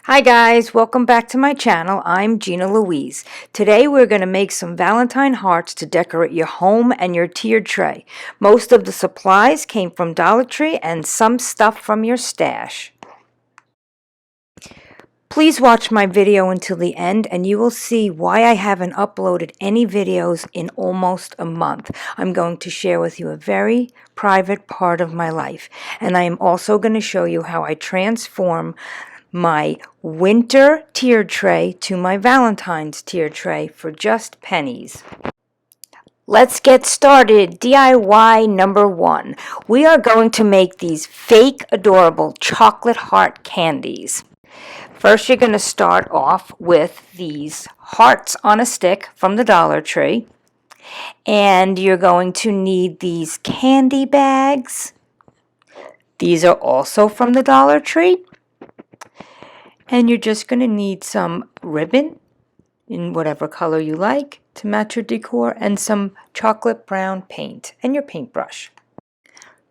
Hi guys, welcome back to my channel. I'm Gina Louise. Today we're going to make some Valentine hearts to decorate your home and your tiered tray. Most of the supplies came from Dollar Tree and some stuff from your stash. Please watch my video until the end and you will see why I haven't uploaded any videos in almost a month. I'm going to share with you a very private part of my life, and I am also going to show you how I transform my winter tiered tray to my Valentine's tiered tray for just pennies. Let's get started. DIY number 1. We are going to make these fake adorable chocolate heart candies. First, you're going to start off with these hearts on a stick from the Dollar Tree. And you're going to need these candy bags. These are also from the Dollar Tree. And you're just going to need some ribbon in whatever color you like to match your decor, and some chocolate brown paint and your paintbrush.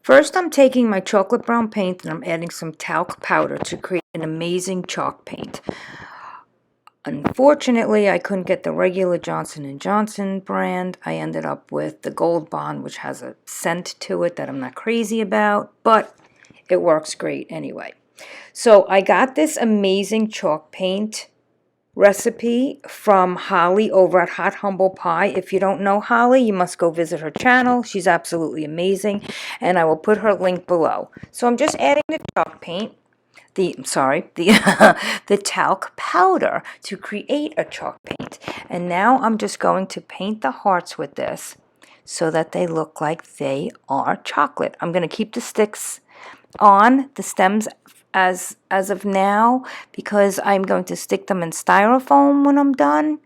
First, I'm taking my chocolate brown paint and I'm adding some talc powder to create an amazing chalk paint. Unfortunately, I couldn't get the regular Johnson & Johnson brand. I ended up with the Gold Bond, which has a scent to it that I'm not crazy about, but it works great anyway. So I got this amazing chalk paint recipe from Holly over at Hot Humble Pie. If you don't know Holly, you must go visit her channel. She's absolutely amazing, and I will put her link below. So I'm just adding the chalk paint, the talc powder to create a chalk paint. And now I'm just going to paint the hearts with this so that they look like they are chocolate. I'm going to keep the sticks on the stems as of now, because I'm going to stick them in styrofoam when I'm done,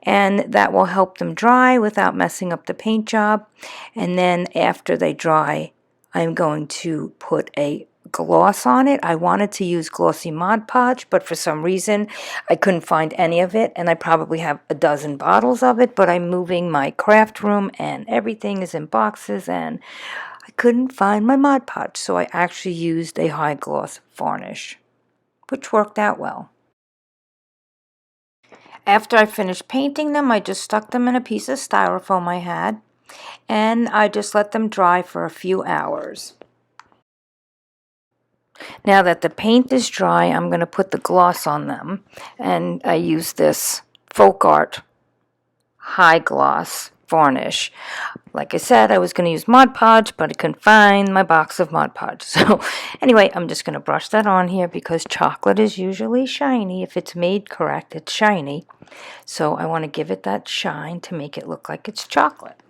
and that will help them dry without messing up the paint job. And then after they dry, I'm going to put a gloss on it. I wanted to use glossy Mod Podge, but for some reason I couldn't find any of it, and I probably have a dozen bottles of it, but I'm moving my craft room and everything is in boxes and I couldn't find my Mod Podge, so I actually used a high gloss varnish, which worked out well. After I finished painting them, I just stuck them in a piece of styrofoam I had, and I just let them dry for a few hours. Now that the paint is dry, I'm going to put the gloss on them, and I use this Folk Art high gloss varnish. Like I said, I was going to use Mod Podge, but I couldn't find my box of Mod Podge. So anyway, I'm just going to brush that on here because chocolate is usually shiny. If it's made correct, it's shiny. So I want to give it that shine to make it look like it's chocolate.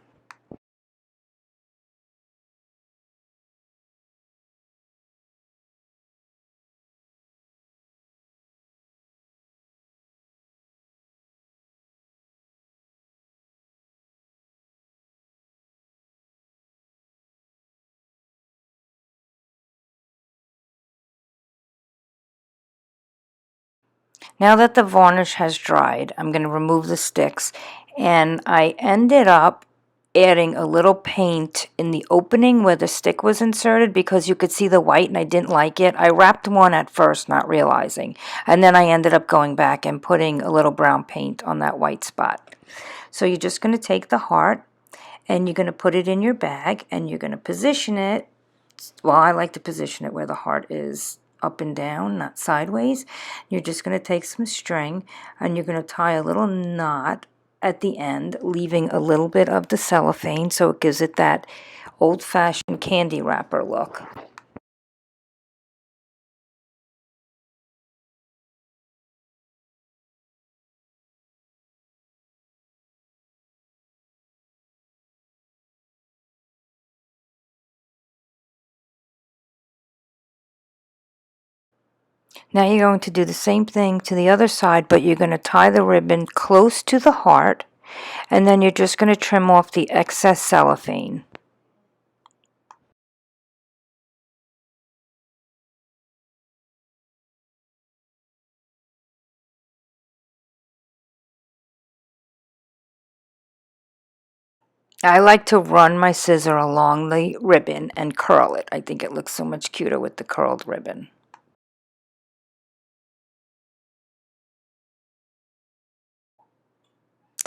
Now that the varnish has dried, I'm going to remove the sticks, and I ended up adding a little paint in the opening where the stick was inserted because you could see the white and I didn't like it. I wrapped one at first, not realizing, and then I ended up going back and putting a little brown paint on that white spot. So you're just going to take the heart and you're going to put it in your bag and you're going to position it. Well, I like to position it where the heart is up and down, not sideways. You're just going to take some string and you're going to tie a little knot at the end, leaving a little bit of the cellophane so it gives it that old-fashioned candy wrapper look. Now you're going to do the same thing to the other side, but you're going to tie the ribbon close to the heart, and then you're just going to trim off the excess cellophane. I like to run my scissor along the ribbon and curl it. I think it looks so much cuter with the curled ribbon.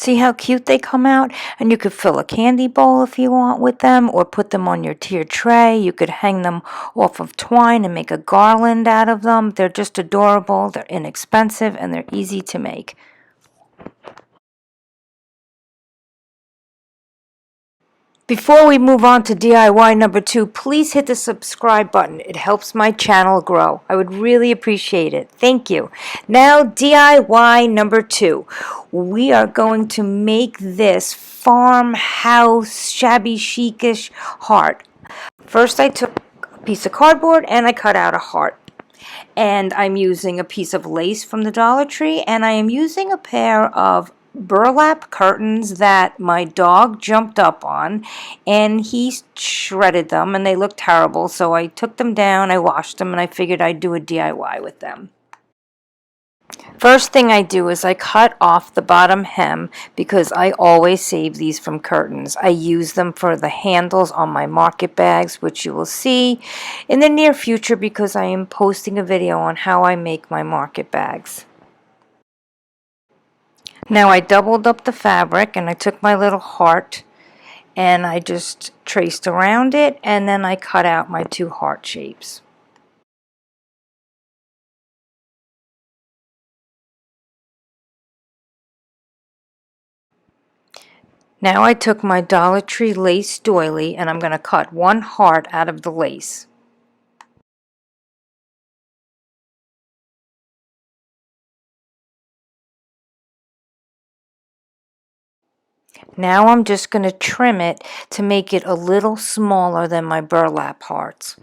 See how cute they come out? And you could fill a candy bowl if you want with them, or put them on your tier tray. You could hang them off of twine and make a garland out of them. They're just adorable, they're inexpensive, and they're easy to make. Before we move on to DIY number 2, please hit the subscribe button. It helps my channel grow. I would really appreciate it. Thank you. Now, DIY number 2. We are going to make this farmhouse, shabby chicish heart. First, I took a piece of cardboard and I cut out a heart. And I'm using a piece of lace from the Dollar Tree, and I am using a pair of burlap curtains that my dog jumped up on, and he shredded them, and they looked terrible, so I took them down, I washed them, and I figured I'd do a DIY with them. First thing I do is I cut off the bottom hem because I always save these from curtains. I use them for the handles on my market bags, which you will see in the near future because I am posting a video on how I make my market bags. Now I doubled up the fabric and I took my little heart and I just traced around it, and then I cut out my 2 heart shapes. Now I took my Dollar Tree lace doily and I'm going to cut 1 heart out of the lace. Now I'm just going to trim it to make it a little smaller than my burlap hearts.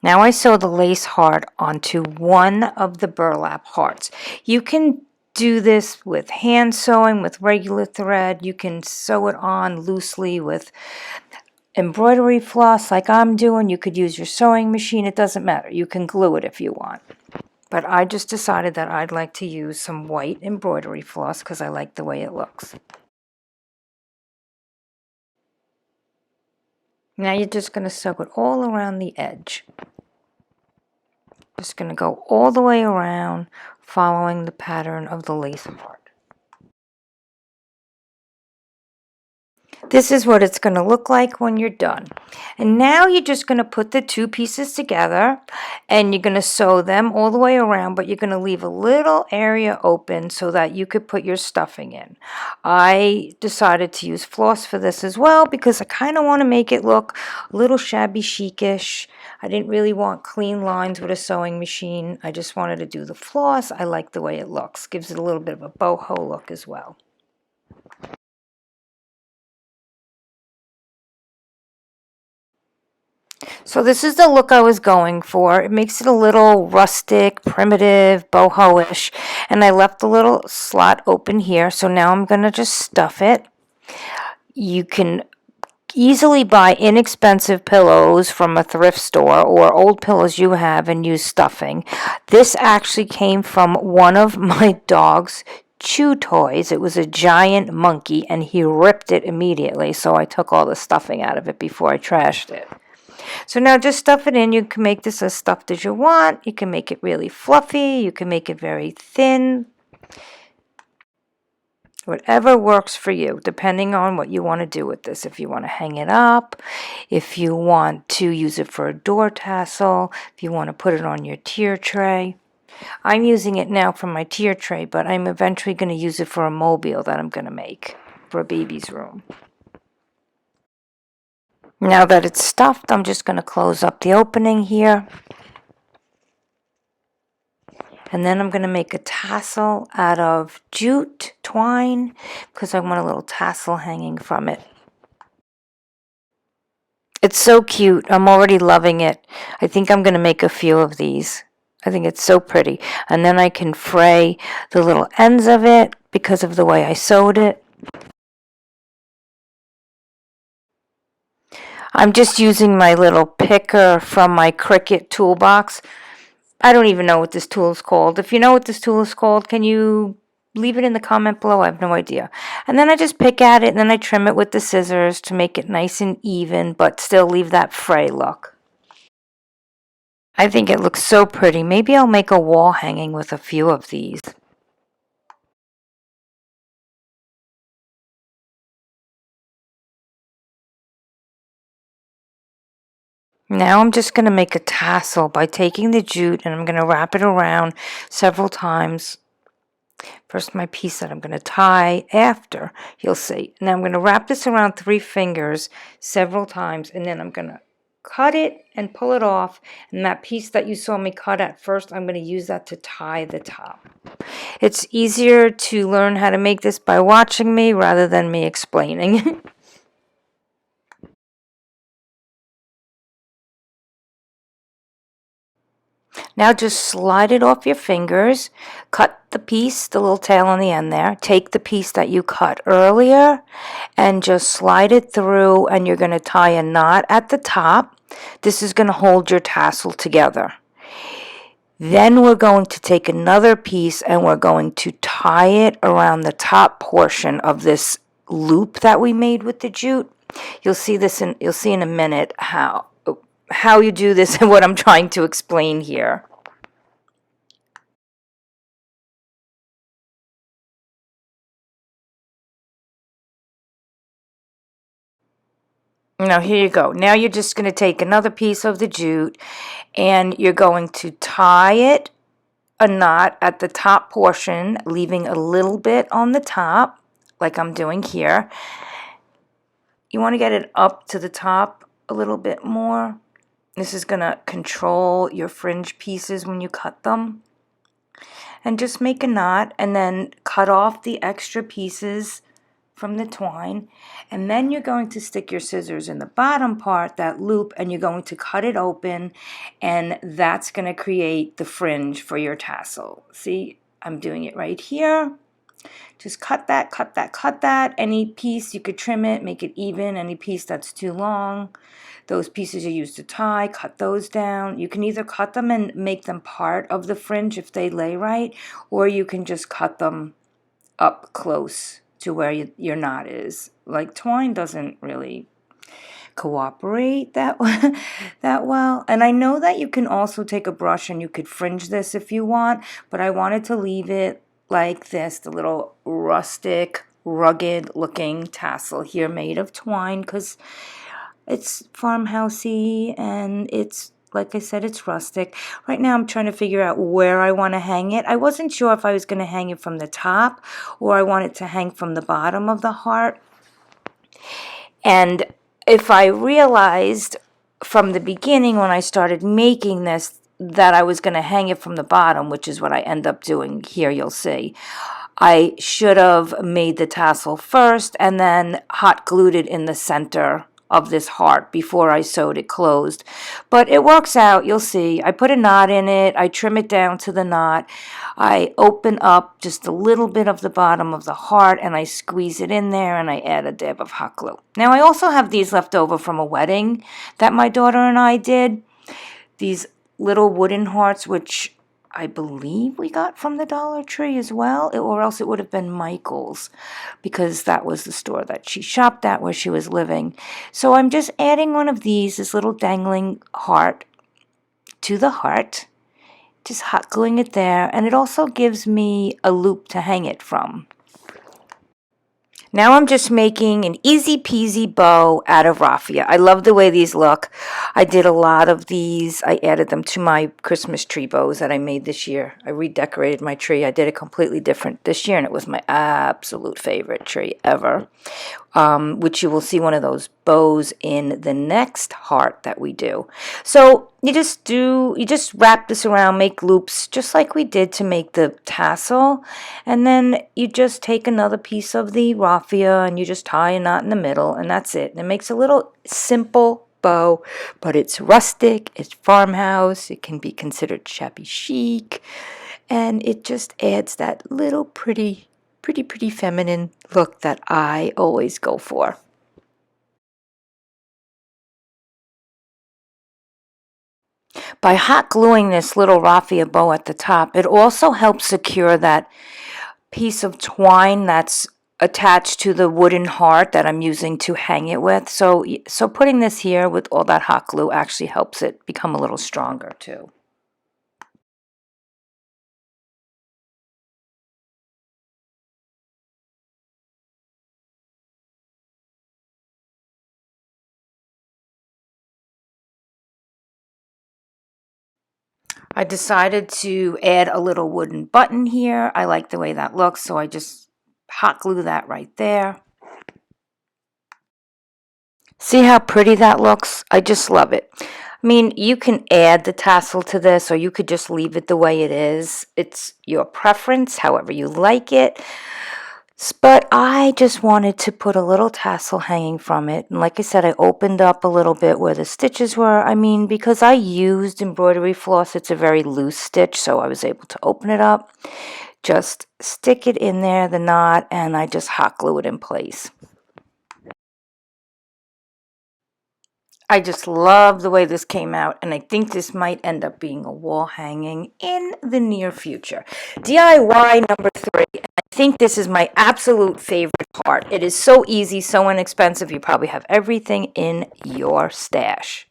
Now I sew the lace heart onto one of the burlap hearts. You can do this with hand sewing, with regular thread. You can sew it on loosely with embroidery floss like I'm doing. You could use your sewing machine. It doesn't matter. You can glue it if you want. But I just decided that I'd like to use some white embroidery floss because I like the way it looks. Now you're just going to sew it all around the edge. Just going to go all the way around, following the pattern of the lace heart. This is what it's going to look like when you're done. And now you're just going to put the 2 pieces together and you're going to sew them all the way around, but you're going to leave a little area open so that you could put your stuffing in. I decided to use floss for this as well because I kind of want to make it look a little shabby chicish. I didn't really want clean lines with a sewing machine. I just wanted to do the floss. I like the way it looks. Gives it a little bit of a boho look as well. So this is the look I was going for. It makes it a little rustic, primitive, boho-ish. And I left a little slot open here. So now I'm going to just stuff it. You can easily buy inexpensive pillows from a thrift store or old pillows you have and use stuffing. This actually came from one of my dog's chew toys. It was a giant monkey and he ripped it immediately. So I took all the stuffing out of it before I trashed it. So now just stuff it in. You can make this as stuffed as you want. You can make it really fluffy. You can make it very thin. Whatever works for you, depending on what you want to do with this. If you want to hang it up, if you want to use it for a door tassel, if you want to put it on your tier tray. I'm using it now for my tier tray, but I'm eventually going to use it for a mobile that I'm going to make for a baby's room. Now that it's stuffed, I'm just going to close up the opening here. And then I'm going to make a tassel out of jute twine because I want a little tassel hanging from it. It's so cute. I'm already loving it. I think I'm going to make a few of these. I think it's so pretty. And then I can fray the little ends of it because of the way I sewed it. I'm just using my little picker from my Cricut toolbox. I don't even know what this tool is called. If you know what this tool is called, can you leave it in the comment below? I have no idea. And then I just pick at it and then I trim it with the scissors to make it nice and even, but still leave that fray look. I think it looks so pretty. Maybe I'll make a wall hanging with a few of these. Now I'm just going to make a tassel by taking the jute and I'm going to wrap it around several times. First my piece that I'm going to tie after, you'll see. Now I'm going to wrap this around 3 fingers several times and then I'm going to cut it and pull it off. And that piece that you saw me cut at first, I'm going to use that to tie the top. It's easier to learn how to make this by watching me rather than me explaining. Now just slide it off your fingers, cut the piece, the little tail on the end there, take the piece that you cut earlier and just slide it through and you're going to tie a knot at the top. This is going to hold your tassel together. Then we're going to take another piece and we're going to tie it around the top portion of this loop that we made with the jute. You'll see in a minute how you do this and what I'm trying to explain here. Now here you go. Now you're just going to take another piece of the jute and you're going to tie it a knot at the top portion, leaving a little bit on the top, like I'm doing here. You want to get it up to the top a little bit more. This is going to control your fringe pieces when you cut them. And just make a knot and then cut off the extra pieces from the twine, and then you're going to stick your scissors in the bottom part, that loop, and you're going to cut it open, and that's going to create the fringe for your tassel. See, I'm doing it right here. Just cut that, cut that, cut that. Any piece you could trim it, make it even. Any piece that's too long, those pieces you use to tie, cut those down. You can either cut them and make them part of the fringe if they lay right, or you can just cut them up close to where your knot is. Like twine doesn't really cooperate that that well. And I know that you can also take a brush and you could fringe this if you want, but I wanted to leave it like this, the little rustic, rugged looking tassel here made of twine, because it's farmhousey and it's, like I said, it's rustic. Right now I'm trying to figure out where I want to hang it. I wasn't sure if I was going to hang it from the top or I want it to hang from the bottom of the heart. And if I realized from the beginning when I started making this that I was going to hang it from the bottom, which is what I end up doing here, you'll see, I should have made the tassel first and then hot glued it in the center of this heart before I sewed it closed. But it works out, you'll see. I put a knot in it, I trim it down to the knot, I open up just a little bit of the bottom of the heart and I squeeze it in there and I add a dab of hot glue. Now I also have these left over from a wedding that my daughter and I did. These little wooden hearts, which I believe we got from the Dollar Tree as well, or else it would have been Michael's, because that was the store that she shopped at where she was living. So I'm just adding one of these, this little dangling heart, to the heart, just hot gluing it there, and it also gives me a loop to hang it from. Now I'm just making an easy peasy bow out of raffia. I love the way these look. I did a lot of these. I added them to my Christmas tree bows that I made this year. I redecorated my tree. I did it completely different this year, and it was my absolute favorite tree ever. Which you will see one of those bows in the next heart that we do. So you just wrap this around, make loops just like we did to make the tassel, and then you just take another piece of the raffia and you just tie a knot in the middle, and that's it. And it makes a little simple bow, but it's rustic, it's farmhouse, it can be considered shabby chic, and it just adds that little pretty feminine look that I always go for. By hot gluing this little raffia bow at the top, it also helps secure that piece of twine that's attached to the wooden heart that I'm using to hang it with. So putting this here with all that hot glue actually helps it become a little stronger too. I decided to add a little wooden button here. I like the way that looks, so I just hot glue that right there. See how pretty that looks? I just love it. I mean, you can add the tassel to this, or you could just leave it the way it is. It's your preference, however you like it. But I just wanted to put a little tassel hanging from it. And like I said, I opened up a little bit where the stitches were. I mean, because I used embroidery floss, it's a very loose stitch, so I was able to open it up, just stick it in there, the knot, and I just hot glue it in place. I just love the way this came out, and I think this might end up being a wall hanging in the near future. DIY number 3. I think this is my absolute favorite part. It is so easy, so inexpensive. You probably have everything in your stash.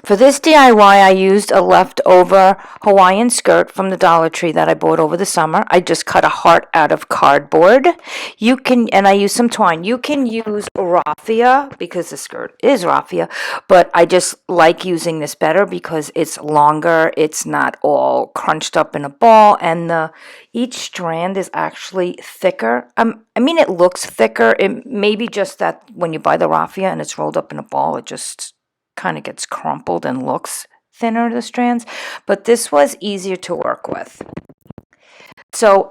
For this DIY, I used a leftover Hawaiian skirt from the Dollar Tree that I bought over the summer. I just cut a heart out of cardboard. And I used some twine. You can use raffia because the skirt is raffia, but I just like using this better because it's longer. It's not all crunched up in a ball, and each strand is actually thicker. I mean, it looks thicker. It may be just that when you buy the raffia and it's rolled up in a ball, it just kind of gets crumpled and looks thinner, the strands, but this was easier to work with. So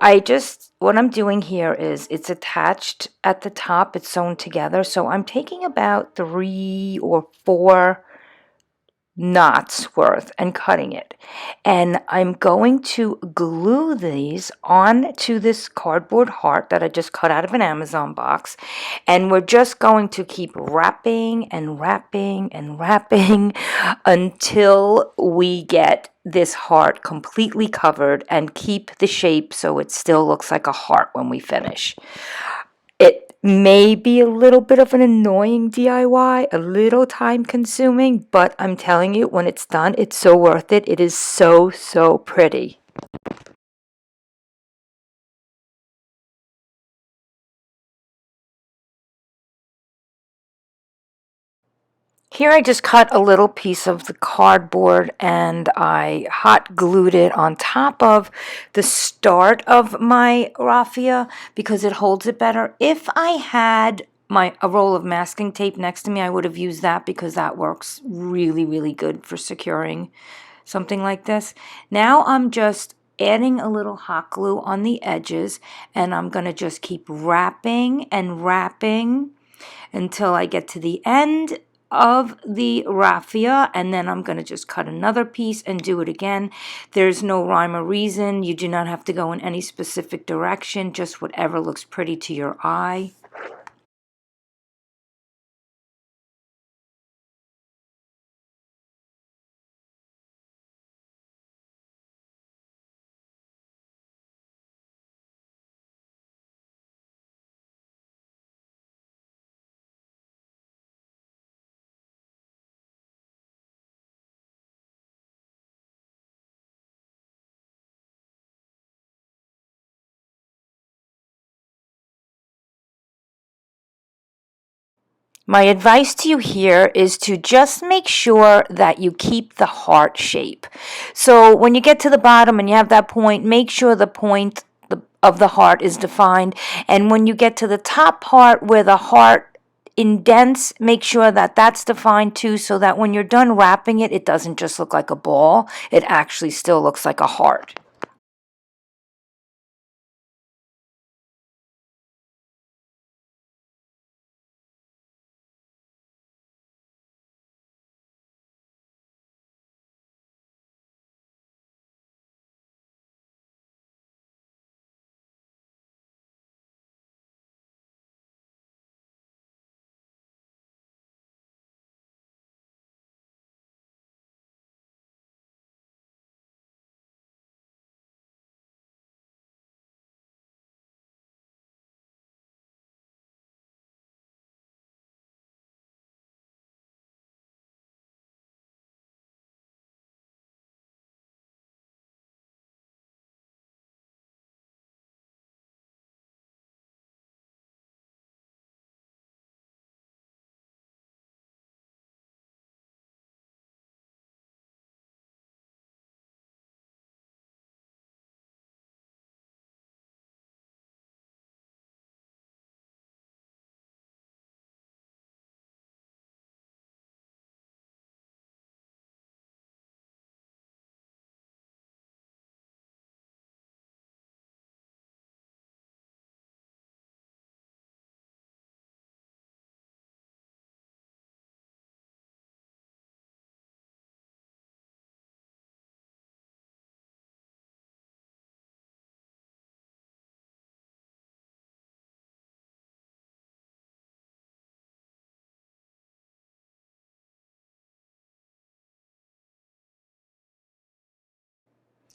what I'm doing here is it's attached at the top, it's sewn together. So I'm taking about 3 or 4 knots worth and cutting it, and I'm going to glue these onto this cardboard heart that I just cut out of an Amazon box, and we're just going to keep wrapping and wrapping and wrapping until we get this heart completely covered and keep the shape so it still looks like a heart when we finish. It may be a little bit of an annoying DIY, a little time consuming, but I'm telling you, when it's done, it's so worth it. It is so, so pretty. Here I just cut a little piece of the cardboard and I hot glued it on top of the start of my raffia because it holds it better. If I had a roll of masking tape next to me, I would have used that because that works really, really good for securing something like this. Now I'm just adding a little hot glue on the edges, and I'm going to just keep wrapping and wrapping until I get to the end of the raffia, and then I'm going to just cut another piece and do it again. There's no rhyme or reason. You do not have to go in any specific direction, just whatever looks pretty to your eye. My advice to you here is to just make sure that you keep the heart shape. So when you get to the bottom and you have that point, make sure the point of the heart is defined. And when you get to the top part where the heart indents, make sure that that's defined too, so that when you're done wrapping it, it doesn't just look like a ball. It actually still looks like a heart.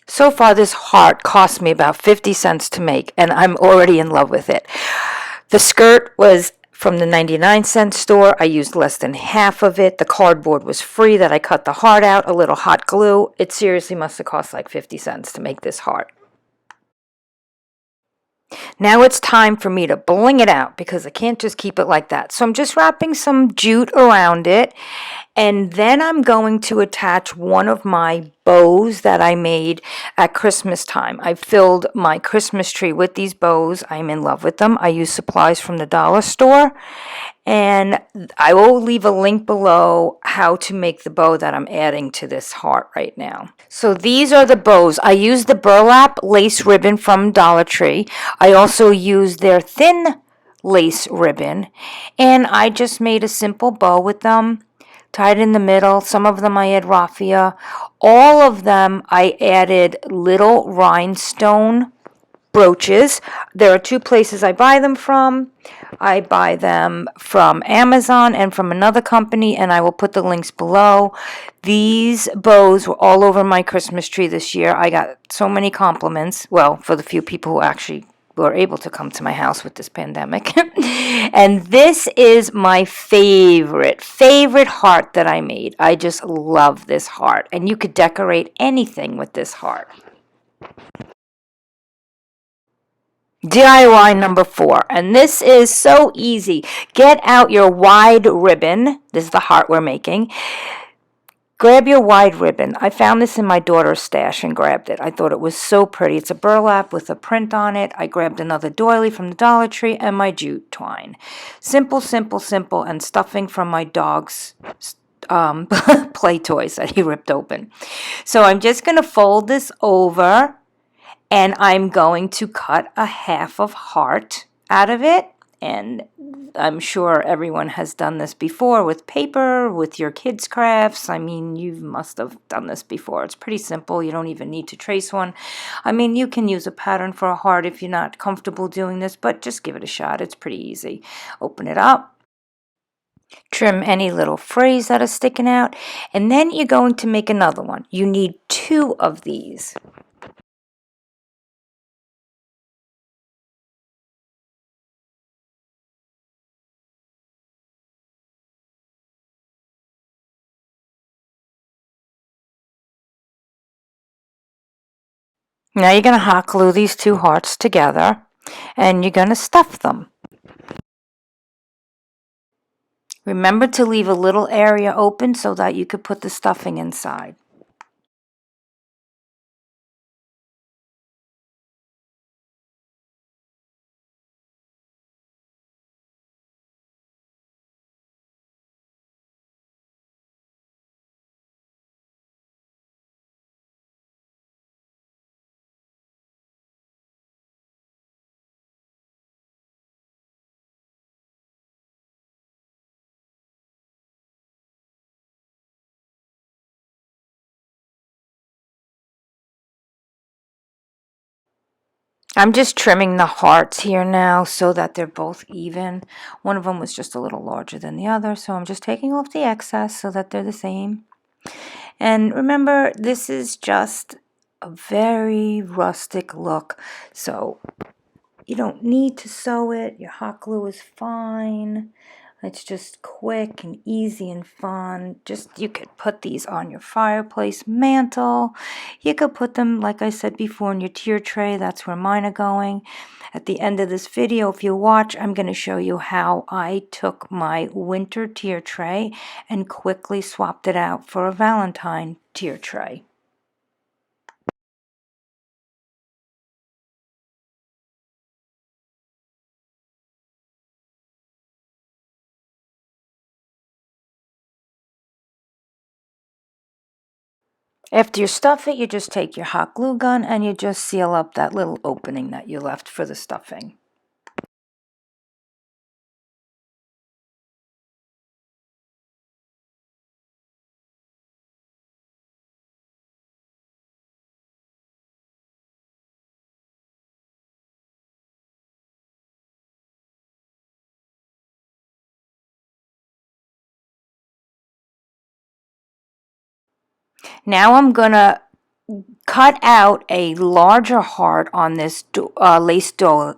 So far, this heart cost me about 50 cents to make, and I'm already in love with it. The skirt was from the 99-cent store. I used less than half of it. The cardboard was free that I cut the heart out, a little hot glue. It seriously must have cost like 50 cents to make this heart. Now it's time for me to bling it out because I can't just keep it like that. So I'm just wrapping some jute around it, and then I'm going to attach one of my bows that I made at Christmas time. I filled my Christmas tree with these bows. I'm in love with them. I use supplies from the dollar store, and I will leave a link below how to make the bow that I'm adding to this heart right now. So these are the bows. I used the burlap lace ribbon from Dollar Tree. I also used their thin lace ribbon, and I just made a simple bow with them, tied in the middle. Some of them I had raffia. All of them I added little rhinestone brooches. There are two places I buy them from. I buy them from Amazon and from another company, and I will put the links below. These bows were all over my Christmas tree this year. I got so many compliments. Well, for the few people who actually were able to come to my house with this pandemic. And this is my favorite heart that I made. I just love this heart. And you could decorate anything with this heart. DIY number 4, and this is so easy. Get out your wide ribbon. This is the heart we're making. Grab your wide ribbon. I found this in my daughter's stash and grabbed it. I thought it was so pretty. It's a burlap with a print on it. I grabbed another doily from the Dollar Tree and my jute twine. Simple, simple, simple, and stuffing from my dog's play toys that he ripped open. So I'm just going to fold this over, and I'm going to cut a half of heart out of it. And I'm sure everyone has done this before with paper, with your kids' crafts. I mean, you must have done this before. It's pretty simple. You don't even need to trace one. I mean, you can use a pattern for a heart if you're not comfortable doing this, but just give it a shot. It's pretty easy. Open it up. Trim any little frays that are sticking out. And then you're going to make another one. You need 2 of these. Now you're going to hot glue these 2 hearts together, and you're going to stuff them. Remember to leave a little area open so that you could put the stuffing inside. I'm just trimming the hearts here now so that they're both even. One of them was just a little larger than the other, so I'm just taking off the excess so that they're the same. And remember, this is just a very rustic look, so you don't need to sew it. Your hot glue is fine. It's just quick and easy and fun. Just, you could put these on your fireplace mantle. You could put them, like I said before, in your tier tray. That's where mine are going. At the end of this video, if you watch, I'm going to show you how I took my winter tier tray and quickly swapped it out for a Valentine tier tray. After you stuff it, you just take your hot glue gun and you just seal up that little opening that you left for the stuffing. Now I'm gonna cut out a larger heart on this lace doily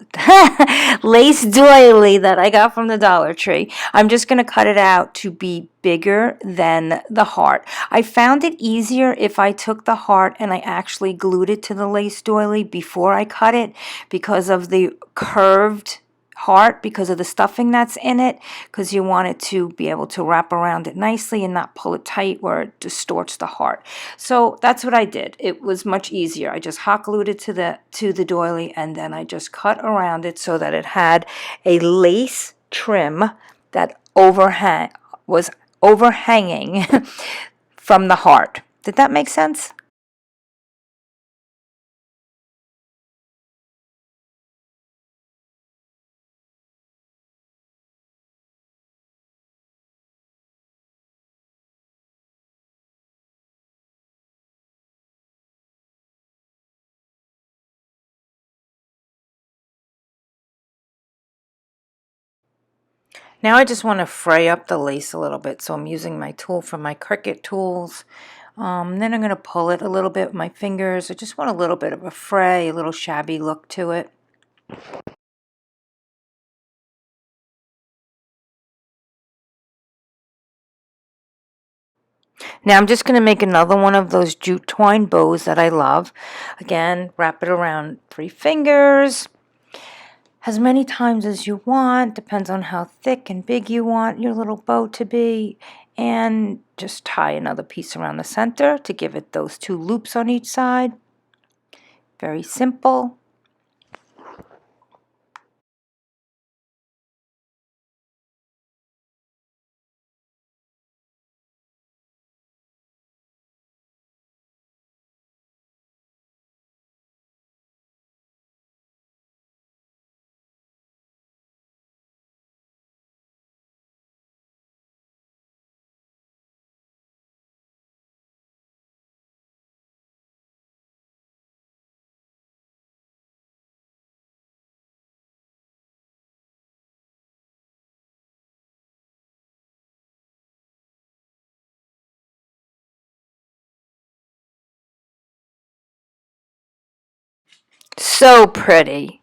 that I got from the Dollar Tree. I'm just going to cut it out to be bigger than the heart. I found it easier if I took the heart and I actually glued it to the lace doily before I cut it, because of the curved heart, because of the stuffing that's in it, because you want it to be able to wrap around it nicely and not pull it tight where it distorts the heart. So that's what I did. It was much easier. I just hot glued it to the doily, and then I just cut around it so that it had a lace trim that was overhanging from the heart. Did that make sense? Now I just want to fray up the lace a little bit, so I'm using my tool from my Cricut tools. Then I'm going to pull it a little bit with my fingers. I just want a little bit of a fray, a little shabby look to it. Now I'm just going to make another one of those jute twine bows that I love. Again, wrap it around 3 fingers, as many times as you want. Depends on how thick and big you want your little bow to be. And just tie another piece around the center to give it those 2 loops on each side. Very simple. So pretty.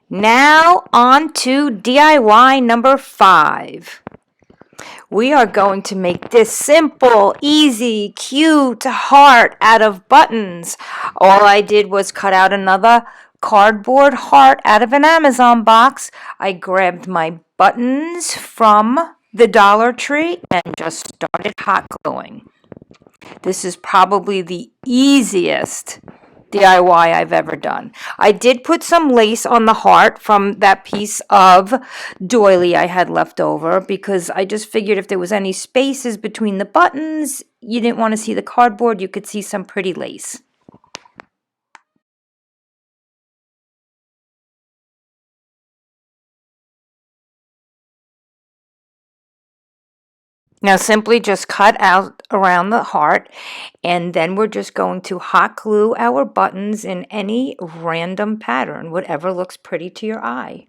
Now on to DIY number 5. We are going to make this simple, easy, cute heart out of buttons. All I did was cut out another cardboard heart out of an Amazon box. I grabbed my buttons from the Dollar Tree and just started hot gluing. This is probably the easiest DIY I've ever done. I did put some lace on the heart from that piece of doily I had left over, because I just figured if there was any spaces between the buttons, you didn't want to see the cardboard, you could see some pretty lace. Now simply just cut out around the heart, and then we're just going to hot glue our buttons in any random pattern, whatever looks pretty to your eye.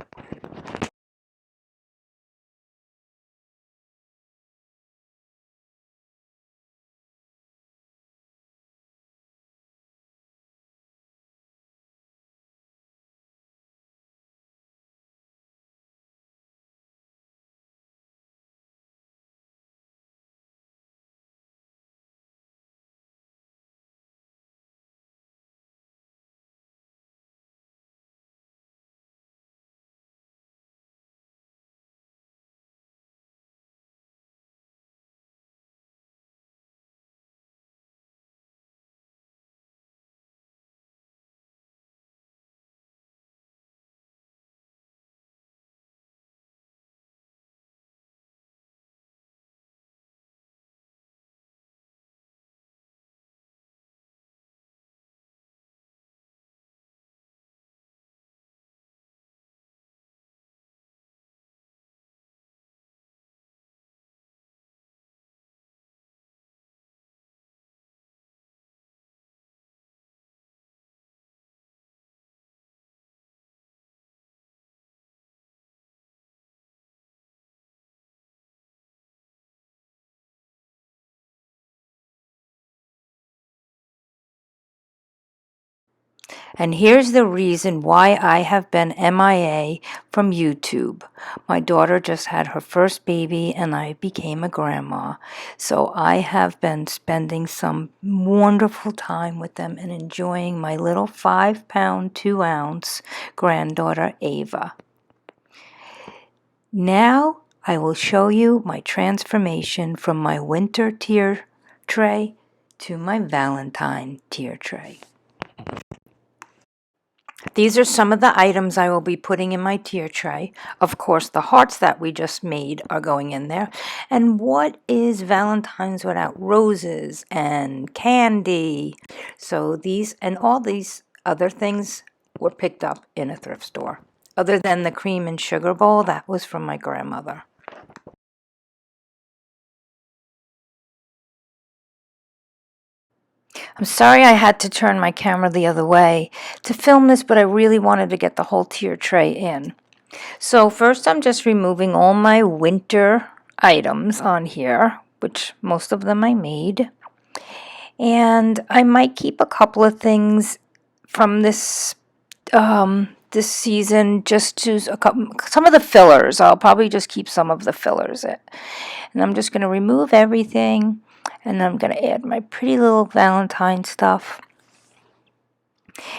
And here's the reason why I have been MIA from YouTube. My daughter just had her first baby and I became a grandma. So I have been spending some wonderful time with them and enjoying my little 5-pound, 2-ounce granddaughter, Ava. Now I will show you my transformation from my winter tier tray to my Valentine tier tray. These are some of the items I will be putting in my tier tray. Of course, the hearts that we just made are going in there. And what is Valentine's without roses and candy? So these and all these other things were picked up in a thrift store. Other than the cream and sugar bowl, that was from my grandmother. I'm sorry I had to turn my camera the other way to film this, but I really wanted to get the whole tier tray in. So first I'm just removing all my winter items on here, which most of them I made. And I might keep a couple of things from this season, just to some of the fillers. I'll probably just keep some of the fillers. And I'm just going to remove everything. And I'm going to add my pretty little Valentine stuff.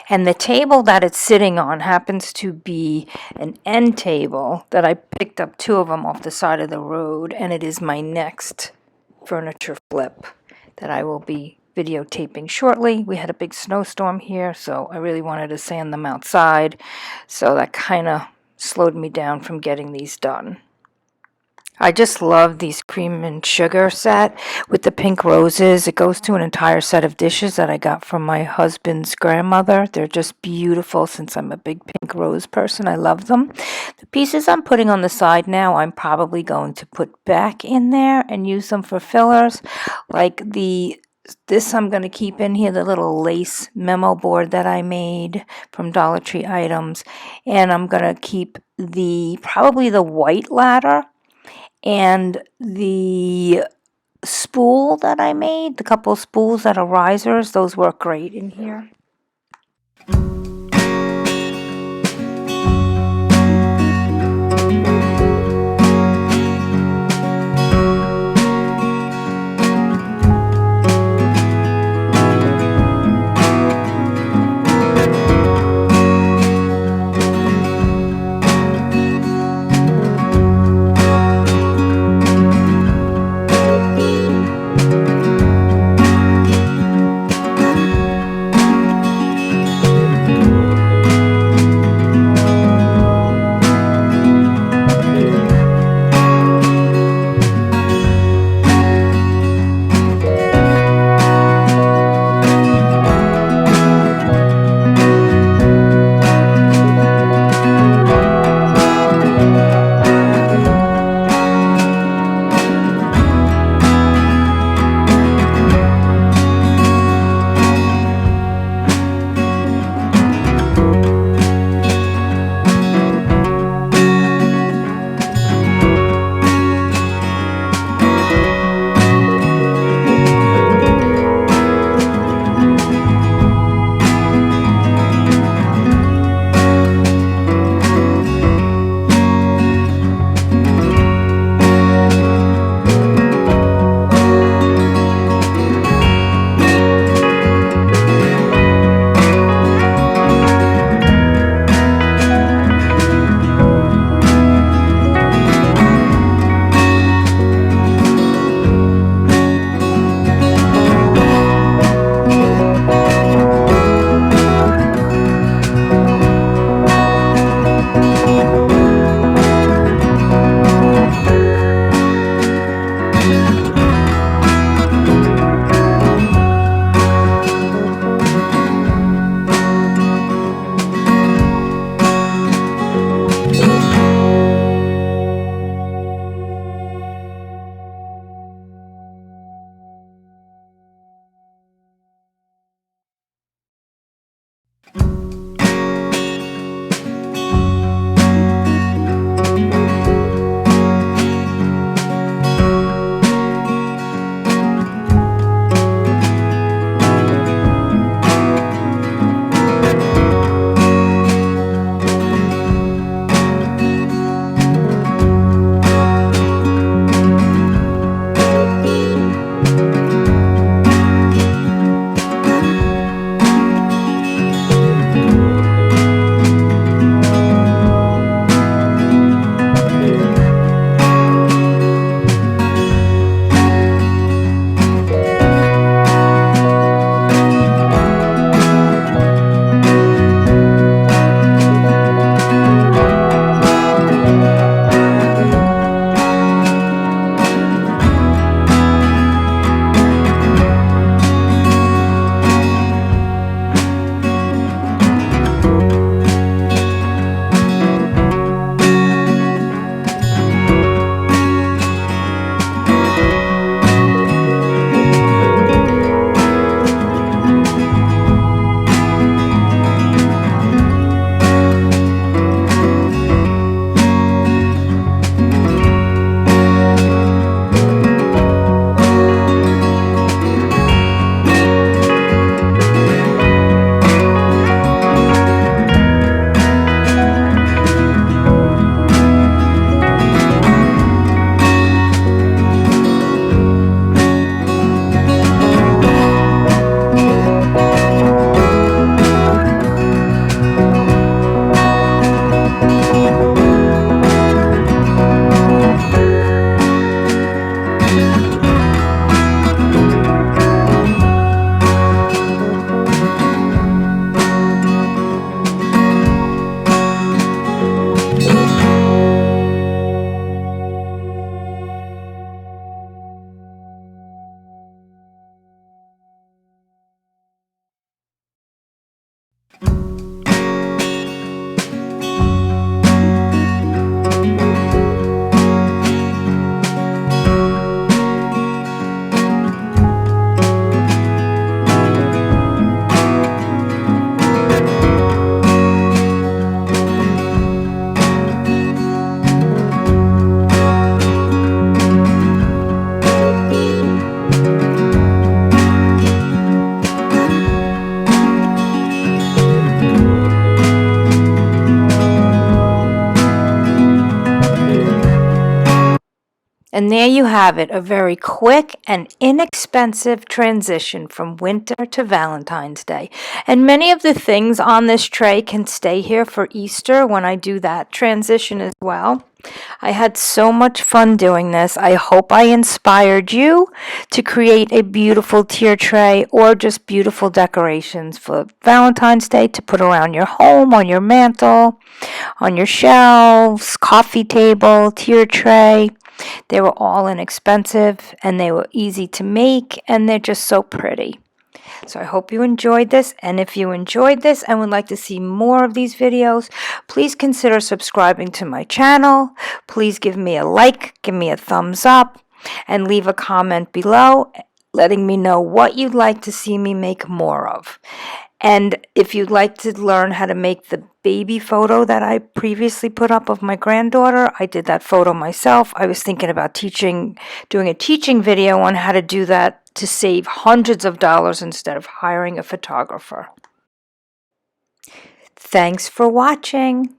And the table that it's sitting on happens to be an end table that I picked up 2 of them off the side of the road. And it is my next furniture flip that I will be videotaping shortly. We had a big snowstorm here, so I really wanted to sand them outside. So that kind of slowed me down from getting these done. I just love these cream and sugar set with the pink roses. It goes to an entire set of dishes that I got from my husband's grandmother. They're just beautiful since I'm a big pink rose person. I love them. The pieces I'm putting on the side now, I'm probably going to put back in there and use them for fillers. Like this I'm going to keep in here, the little lace memo board that I made from Dollar Tree items. And I'm going to keep probably the white ladder. And the spool that I made, the couple of spools that are risers, those work great in here. And there you have it, a very quick and inexpensive transition from winter to Valentine's Day. And many of the things on this tray can stay here for Easter when I do that transition as well. I had so much fun doing this. I hope I inspired you to create a beautiful tier tray or just beautiful decorations for Valentine's Day to put around your home, on your mantle, on your shelves, coffee table, tier tray. They were all inexpensive and they were easy to make and they're just so pretty. So I hope you enjoyed this, and if you enjoyed this and would like to see more of these videos, please consider subscribing to my channel. Please give me a like, give me a thumbs up, and leave a comment below letting me know what you'd like to see me make more of. And if you'd like to learn how to make the baby photo that I previously put up of my granddaughter, I did that photo myself. I was thinking about doing a teaching video on how to do that to save hundreds of dollars instead of hiring a photographer. Thanks for watching.